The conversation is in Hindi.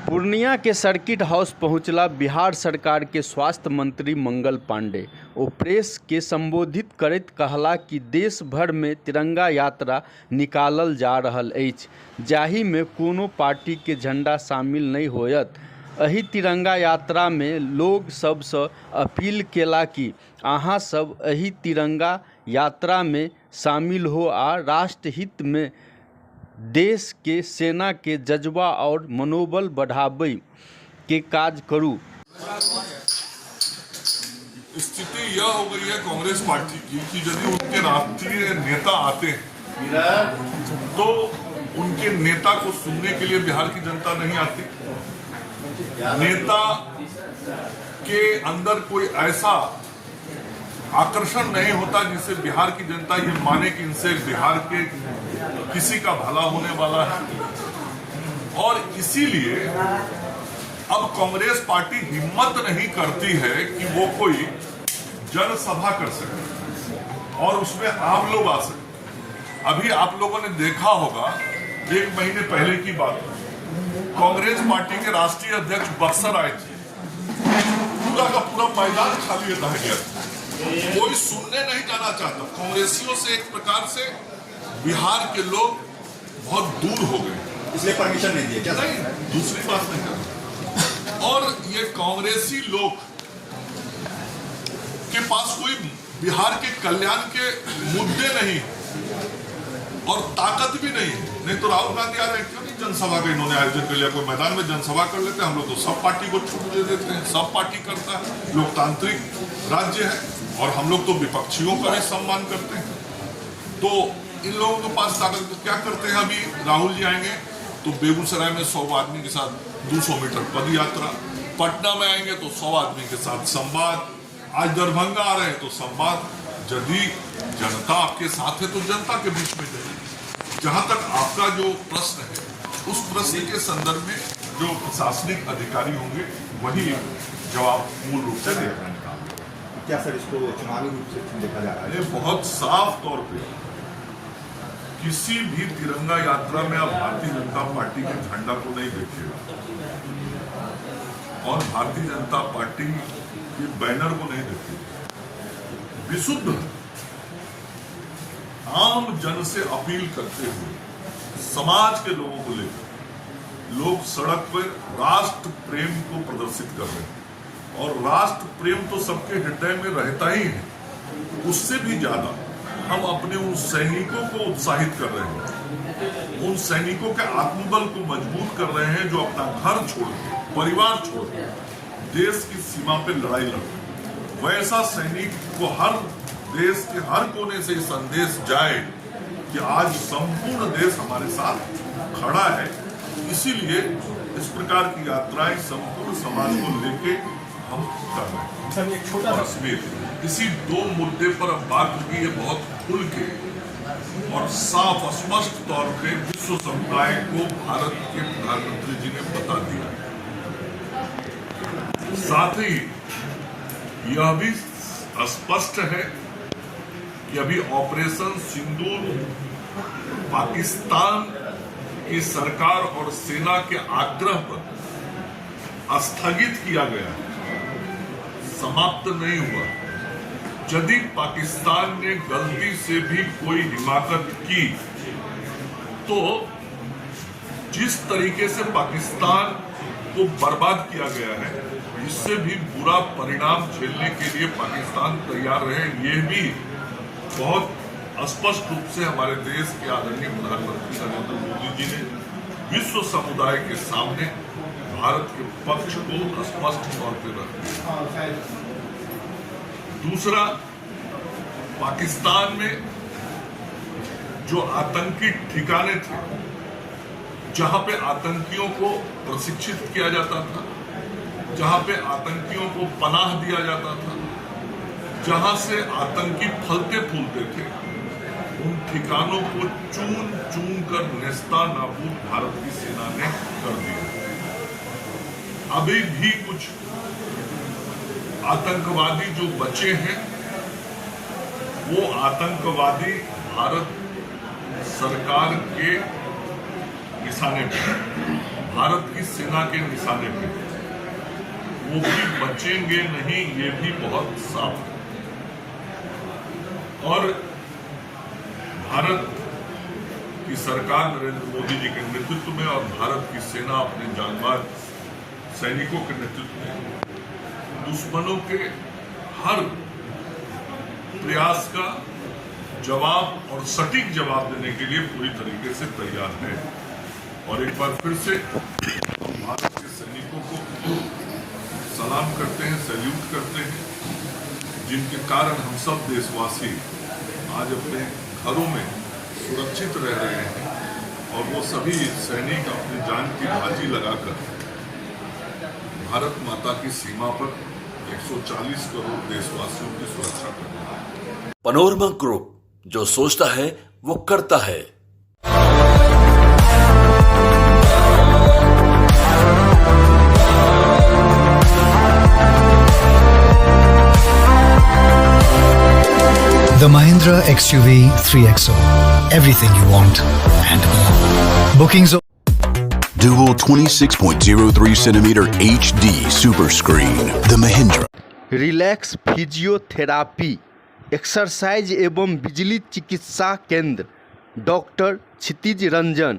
पूर्णिया के सर्किट हाउस पहुंचला बिहार सरकार के स्वास्थ्य मंत्री मंगल पांडे। ओ प्रेस के संबोधित करैत कहला कि देश भर में तिरंगा यात्रा निकालल जा रहल अछि, जाहि में कोनो पार्टी के झंडा शामिल नहीं होयत। एहि तिरंगा यात्रा में लोग सबसँ अपील केला कि अहाँ सब एहि तिरंगा यात्रा में शामिल हो आ राष्ट्रहित में देश के सेना के जज्बा और मनोबल बढ़ावे के काज करू। स्थिति यह हो गई है कांग्रेस पार्टी की कि यदि उनके राष्ट्रीय नेता आते हैं तो उनके नेता को सुनने के लिए बिहार की जनता नहीं आती। नेता के अंदर कोई ऐसा आकर्षण नहीं होता जिससे बिहार की जनता ये माने कि इनसे बिहार के किसी का भला होने वाला है। और इसीलिए अब कांग्रेस पार्टी हिम्मत नहीं करती है कि वो कोई जनसभा कर सके और उसमें आम लोग आ सके। अभी आप लोगों ने देखा होगा, 1 महीने पहले की बात, कांग्रेस पार्टी के राष्ट्रीय अध्यक्ष बक्सर आए थे, पूरा का पूरा मैदान खाली रह गया, कोई सुनने नहीं जाना चाहता। कांग्रेसियों से एक प्रकार से बिहार के लोग बहुत दूर हो गए, इसलिए परमिशन नहीं दिए क्या? नहीं, दूसरी बात नहीं। और ये कांग्रेसी लोग के पास कोई बिहार के कल्याण के मुद्दे नहीं और ताकत भी नहीं है। नहीं तो राहुल गांधी आ रहे, क्यों नहीं जनसभा का इन्होंने आयोजन कर लिया? कोई मैदान में जनसभा कर लेते हैं। हम लोग तो सब पार्टी को छूट दे देते हैं, सब पार्टी करता है, लोकतांत्रिक राज्य है और हम लोग तो विपक्षियों का भी सम्मान करते हैं। तो इन लोगों के पास ताकत, तो क्या करते हैं? अभी राहुल जी आएंगे तो बेगूसराय में 100 आदमी के साथ 200 मीटर पद यात्रा, पटना में आएंगे तो 100 आदमी के साथ संवाद, आज दरभंगा आ रहे हैं तो संवाद। यदि जनता आपके साथ है तो जनता के बीच में जाइए। जहां तक आपका जो प्रश्न है, उस प्रश्न के संदर्भ में जो प्रशासनिक अधिकारी होंगे वही जवाब मूल रूप से दे रहे हैं। क्या सर इसको चुनावी रूप से देखा जा रहा है? ये बहुत साफ तौर पे किसी भी तिरंगा यात्रा में आप भारतीय जनता पार्टी के झंडा को नहीं देखिएगा और भारतीय जनता पार्टी के बैनर को नहीं देखिएगा। विशुद्ध आम जन से अपील करते हुए समाज के लोगों को लेकर लोग सड़क पर राष्ट्र प्रेम को प्रदर्शित कर रहे हैं और राष्ट्र प्रेम तो सबके हृदय में रहता ही है। उससे भी ज्यादा हम अपने उन सैनिकों को उत्साहित कर रहे हैं, उन सैनिकों के आत्मबल को मजबूत कर रहे हैं जो अपना घर छोड़ के, परिवार छोड़ के देश की सीमा पे लड़ाई लड़ रहे हैं। वैसा सैनिक को हर देश के हर कोने से संदेश जाए कि आज संपूर्ण देश हमारे साथ खड़ा है। इसीलिए इस प्रकार की यात्राएं संपूर्ण समाज को लेके हम कर रहे हैं। सर एक छोटा इसी 2 मुद्दे पर अब बात होगी, ये बहुत खुल के और साफ स्पष्ट तौर पे विश्व समुदाय को भारत के प्रधानमंत्री जी ने बता दिया। साथ ही यह भी स्पष्ट है कि अभी ऑपरेशन सिंदूर पाकिस्तान की सरकार और सेना के आग्रह पर स्थगित किया गया है, समाप्त नहीं हुआ। यदि पाकिस्तान ने गलती से भी कोई हिमाकत की तो जिस तरीके से पाकिस्तान को बर्बाद किया गया है, इससे भी बुरा परिणाम झेलने के लिए पाकिस्तान तैयार रहे। ये भी बहुत स्पष्ट रूप से हमारे देश के आदरणीय प्रधानमंत्री नरेंद्र मोदी जी ने विश्व समुदाय के सामने भारत के पक्ष को स्पष्ट तौर पर रख दिया। दूसरा, पाकिस्तान में जो आतंकी ठिकाने थे, जहां पे आतंकियों को प्रशिक्षित किया जाता था, जहां पे आतंकियों को पनाह दिया जाता था, जहां से आतंकी फलते फूलते थे, उन ठिकानों को चून चून कर नेस्ता नाबूद भारत की सेना ने कर दिया। अभी भी कुछ आतंकवादी जो बचे हैं, वो आतंकवादी भारत सरकार के निशाने पर, भारत की सेना के निशाने पे, वो भी बचेंगे नहीं, ये भी बहुत साफ है। और भारत की सरकार नरेंद्र मोदी जी के नेतृत्व में और भारत की सेना अपने जांबाज सैनिकों के नेतृत्व में दुश्मनों के हर प्रयास का जवाब और सटीक जवाब देने के लिए पूरी तरीके से तैयार है। और एक बार फिर से हम भारत के सैनिकों को सलाम करते हैं, सैल्यूट करते हैं, जिनके कारण हम सब देशवासी आज अपने घरों में सुरक्षित रह रहे हैं। और वो सभी सैनिक अपनी जान की बाजी लगाकर भारत माता की सीमा पर 140 करोड़ देशवासियों की सुरक्षा कर रहे हैं। पनोरमा ग्रुप, जो सोचता है वो करता है। The Mahindra XUV 3XO. Everything you want and more. Bookings. Dual 26.03 centimeter HD super screen. The Mahindra. Relax physiotherapy exercise एवं बिजली चिकित्सा केंद्र, डॉक्टर क्षितिज रंजन।